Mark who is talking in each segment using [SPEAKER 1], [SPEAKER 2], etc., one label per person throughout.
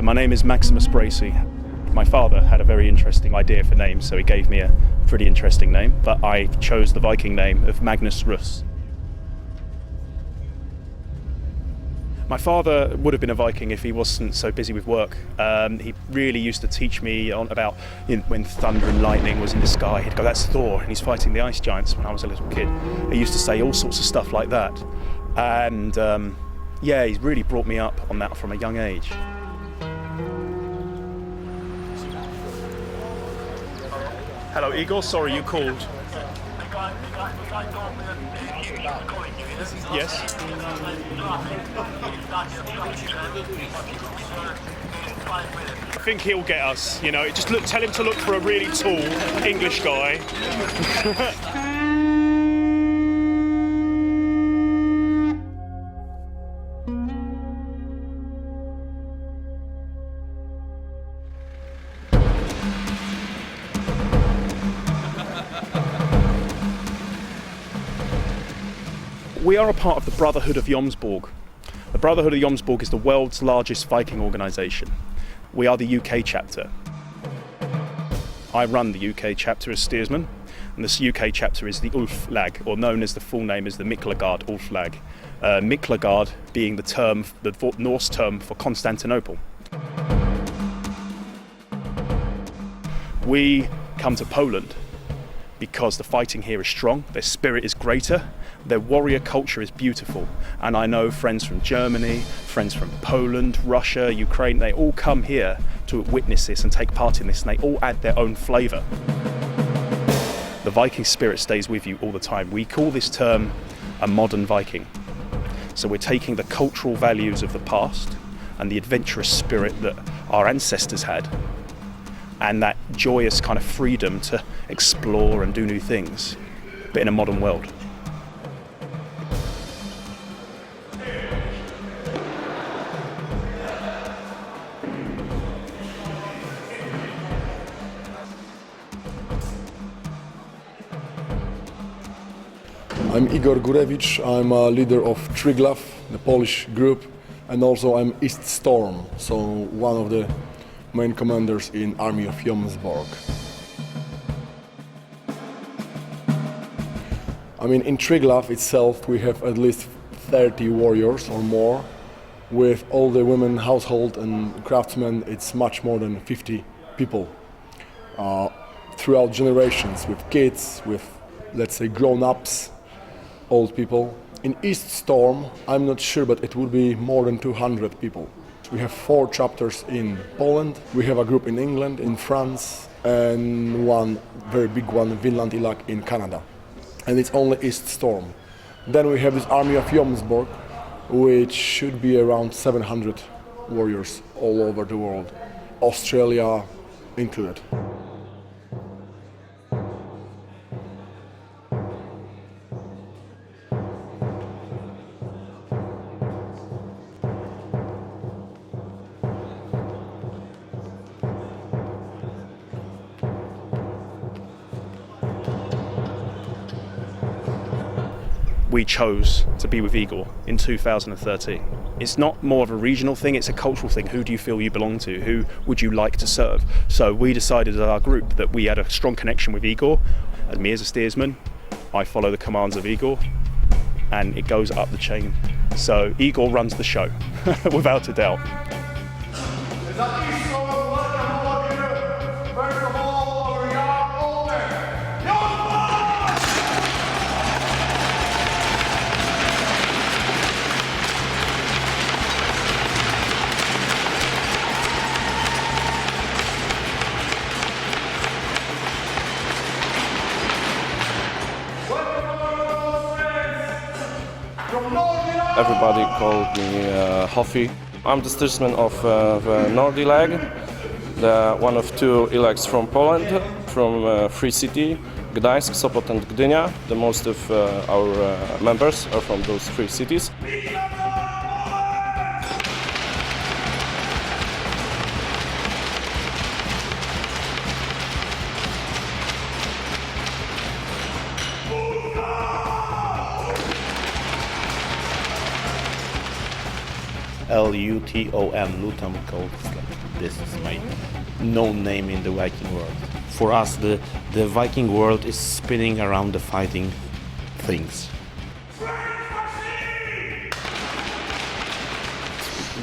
[SPEAKER 1] My name is Maximus Bracy. My father had a very interesting idea for names, so he gave me a pretty interesting name, but I chose the Viking name of Magnus Rus. My father would have been a Viking if he wasn't so busy with work. He really used to teach me about when thunder and lightning was in the sky. He'd go, "That's Thor, and he's fighting the ice giants," when I was a little kid. He used to say all sorts of stuff like that. And yeah, he's really brought me up on that from a young age. Hello, Igor. Sorry, you called. Yes. I think he'll get us. Just tell him to look for a really tall English guy. We are a part of the Brotherhood of Jomsborg. The Brotherhood of Jomsborg is the world's largest Viking organisation. We are the UK chapter. I run the UK chapter as steersman, and this UK chapter is the Ulflag, or known as the full name as the Miklagard Ulflag. Miklagard being the Norse term for Constantinople. We come to Poland because the fighting here is strong, their spirit is greater, their warrior culture is beautiful. And I know friends from Germany, friends from Poland, Russia, Ukraine, they all come here to witness this and take part in this, and they all add their own flavour. The Viking spirit stays with you all the time. We call this term a modern Viking. So we're taking the cultural values of the past and the adventurous spirit that our ancestors had, and that joyous kind of freedom to explore and do new things, but in a modern world.
[SPEAKER 2] I'm Igor Gurewicz, I'm a leader of Triglav, the Polish group, and also I'm East Storm, so one of the main commanders in Army of Jomsborg. In Triglav itself we have at least 30 warriors or more. With all the women, household and craftsmen, it's much more than 50 people. Throughout generations, with kids, with, let's say, grown-ups, old people. In East Storm, I'm not sure, but it would be more than 200 people. We have 4 chapters in Poland, we have a group in England, in France, and one very big one, Viking in Canada. And it's only East Storm. Then we have this Army of Jomsborg, which should be around 700 warriors all over the world, Australia included.
[SPEAKER 1] We chose to be with Igor in 2013. It's not more of a regional thing, it's a cultural thing. Who do you feel you belong to? Who would you like to serve? So we decided as our group that we had a strong connection with Igor. As me as a steersman, I follow the commands of Igor, and it goes up the chain. So Igor runs the show, without a doubt.
[SPEAKER 3] Everybody called me Hofi. I'm the steersman of the Nordilag, one of 2 ilags from Poland, from 3 cities, Gdańsk, Sopot and Gdynia. The most of our members are from those 3 cities.
[SPEAKER 4] Lutom, Lutom called. This is my known name in the Viking world. For us, the Viking world is spinning around the fighting things.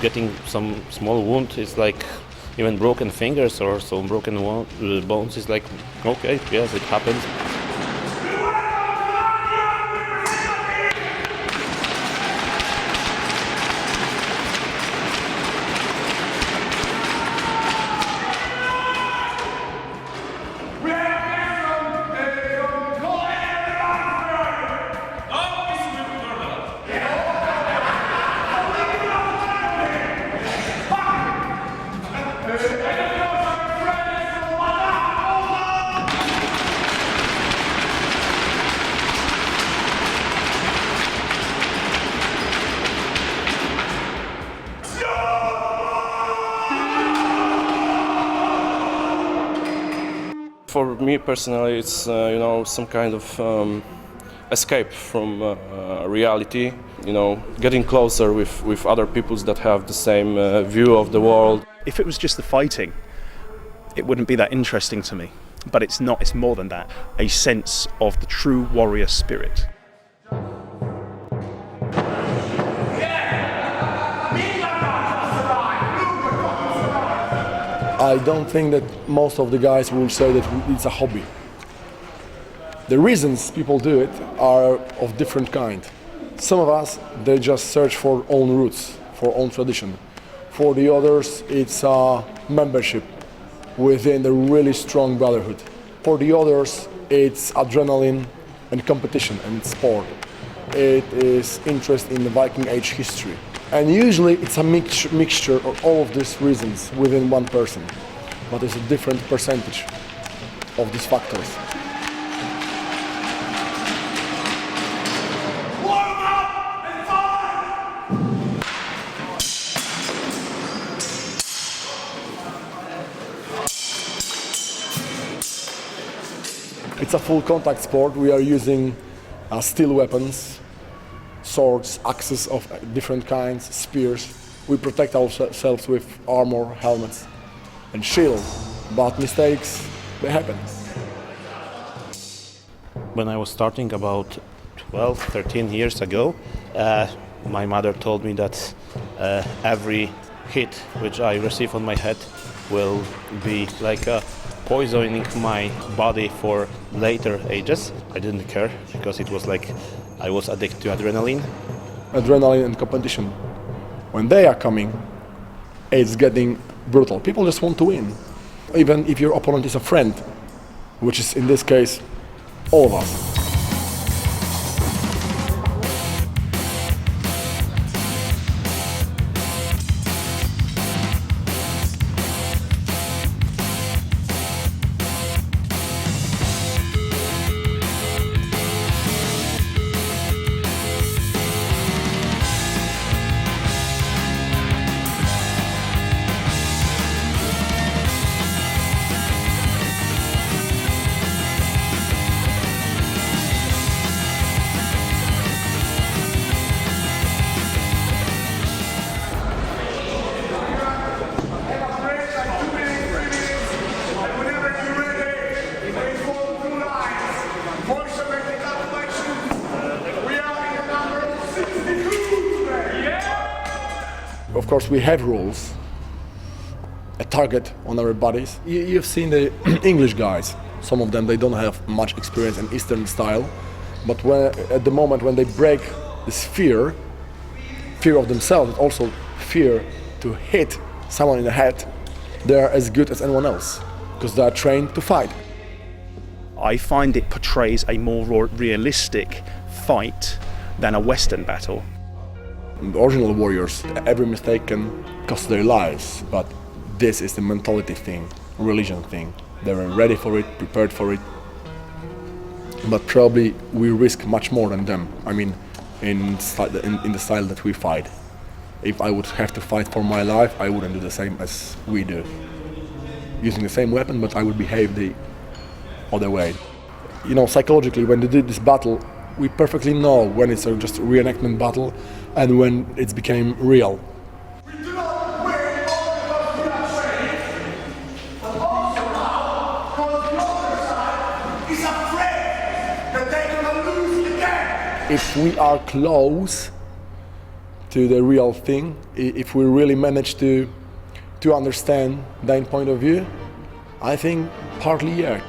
[SPEAKER 4] Getting some small wound is like even broken fingers or some broken bones is like, okay, yes, it happens.
[SPEAKER 3] For me personally, it's some kind of escape from reality. Getting closer with other peoples that have the same view of the world.
[SPEAKER 1] If it was just the fighting, it wouldn't be that interesting to me. But it's not, it's more than that. A sense of the true warrior spirit.
[SPEAKER 2] I don't think that most of the guys will say that it's a hobby. The reasons people do it are of different kind. Some of us, they just search for own roots, for own tradition. For the others, it's a membership within the really strong brotherhood. For the others, it's adrenaline and competition and sport. It is interest in the Viking Age history. And usually it's a mixture of all of these reasons within one person, but it's a different percentage of these factors. It's a full contact sport. We are using steel weapons, swords, axes of different kinds, spears. We protect ourselves with armor, helmets and shield, but mistakes, they happen.
[SPEAKER 4] When I was starting about 12, 13 years ago, my mother told me that every hit which I receive on my head will be like poisoning my body for later ages. I didn't care because it was like I was addicted to adrenaline.
[SPEAKER 2] Adrenaline and competition. When they are coming, it's getting brutal. People just want to win. Even if your opponent is a friend, which is in this case, all of us. Of course, we have rules, a target on our bodies. You've seen the English guys. Some of them, they don't have much experience in Eastern style, but at the moment when they break this fear of themselves, and also fear to hit someone in the head, they are as good as anyone else, because they are trained to fight.
[SPEAKER 1] I find it portrays a more realistic fight than a Western battle.
[SPEAKER 2] The original warriors, every mistake can cost their lives, but this is the mentality thing, religion thing. They were ready for it, prepared for it, but probably we risk much more than them. I mean, in the style that we fight. If I would have to fight for my life, I wouldn't do the same as we do. Using the same weapon, but I would behave the other way. You know, psychologically, when they did this battle, we perfectly know when it's just a reenactment battle and when it's became real. if we are close to the real thing, if we really manage to understand their point of view, I think partly, yeah.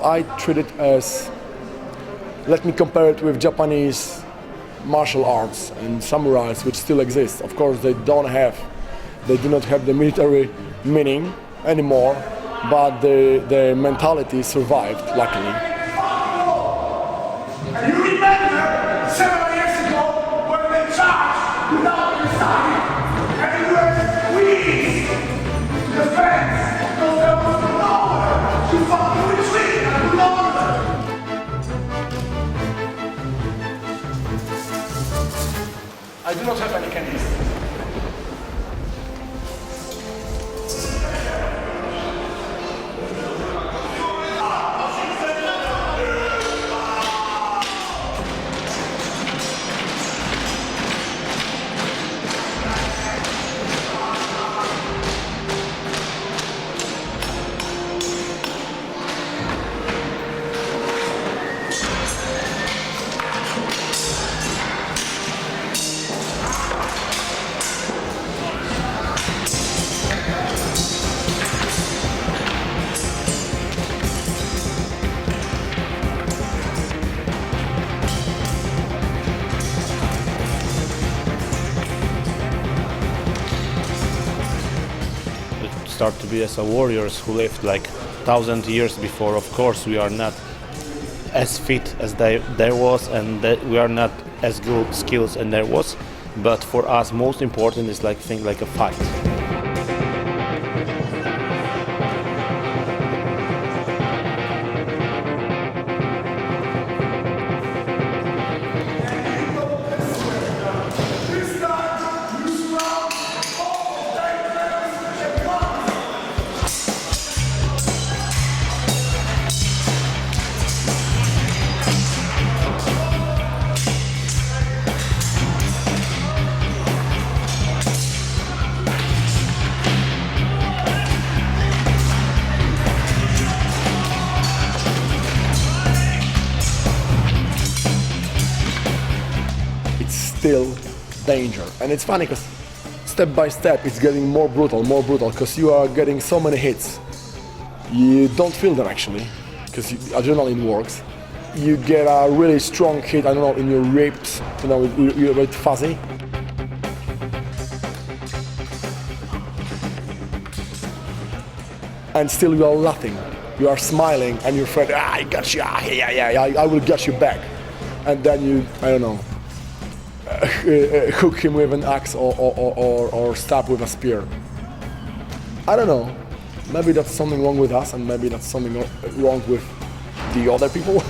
[SPEAKER 2] I treat it as, let me compare it with Japanese martial arts and samurais, which still exist. Of course, they do not have the military meaning anymore, but the mentality survived, luckily.
[SPEAKER 5] And you remember 7 years ago when they charged without deciding, and you were squeezed to the fence because there was nowhere to fucking retreat and longer.
[SPEAKER 2] I do not have any candies.
[SPEAKER 4] Start to be as a warriors who lived like 1,000 years before. Of course, we are not as fit as there was, and we are not as good skills as there was. But for us, most important is like thing like a fight.
[SPEAKER 2] Still danger, and it's funny because step by step it's getting more brutal because you are getting so many hits. You don't feel them actually because adrenaline works. You get a really strong hit, I don't know, in your ribs, you know, you're a bit fuzzy. And still you are laughing, you are smiling, and you're afraid, I got you, I will get you back. And then you, I don't know, hook him with an axe or stab with a spear. I don't know. Maybe that's something wrong with us, and maybe that's something wrong with the other people.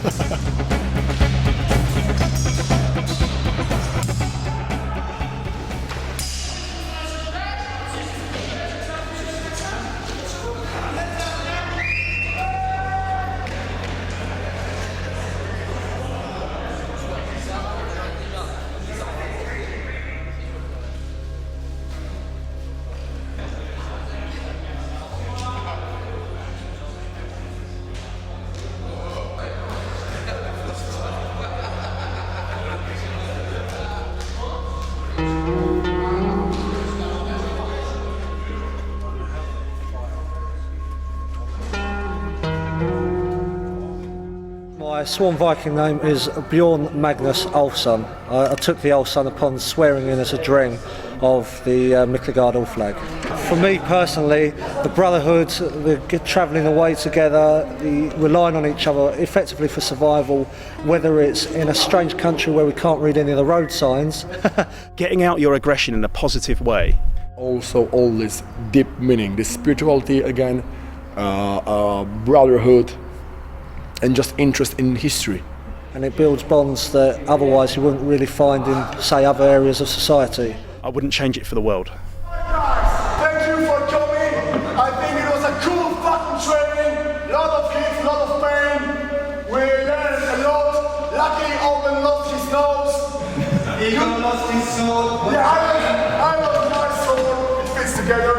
[SPEAKER 6] My sworn Viking name is Bjorn Magnus Ulfson. I took the Ulfson upon swearing in as a dring of the Miklagard Ulflag. For me personally, the brotherhood, the travelling away together, the relying on each other effectively for survival, whether it's in a strange country where we can't read any of the road signs.
[SPEAKER 1] Getting out your aggression in a positive way.
[SPEAKER 2] Also all this deep meaning, this spirituality again, brotherhood, and just interest in history.
[SPEAKER 6] And it builds bonds that otherwise you wouldn't really find in, say, other areas of society.
[SPEAKER 1] I wouldn't change it for the world.
[SPEAKER 5] Thank you for coming. I think it was a cool fucking training. Eagle lost his sword. Yeah, I lost my sword. It fits together.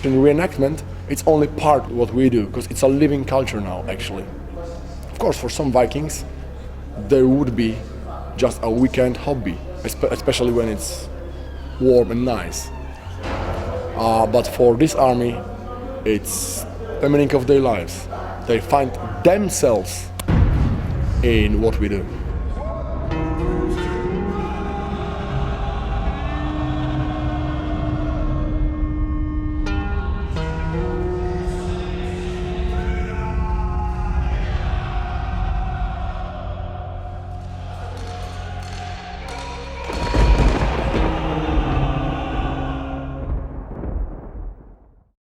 [SPEAKER 2] In reenactment, it's only part of what we do, because it's a living culture now, actually. Of course, for some Vikings, there would be just a weekend hobby, especially when it's warm and nice. But for this army, it's the meaning of their lives. They find themselves in what we do.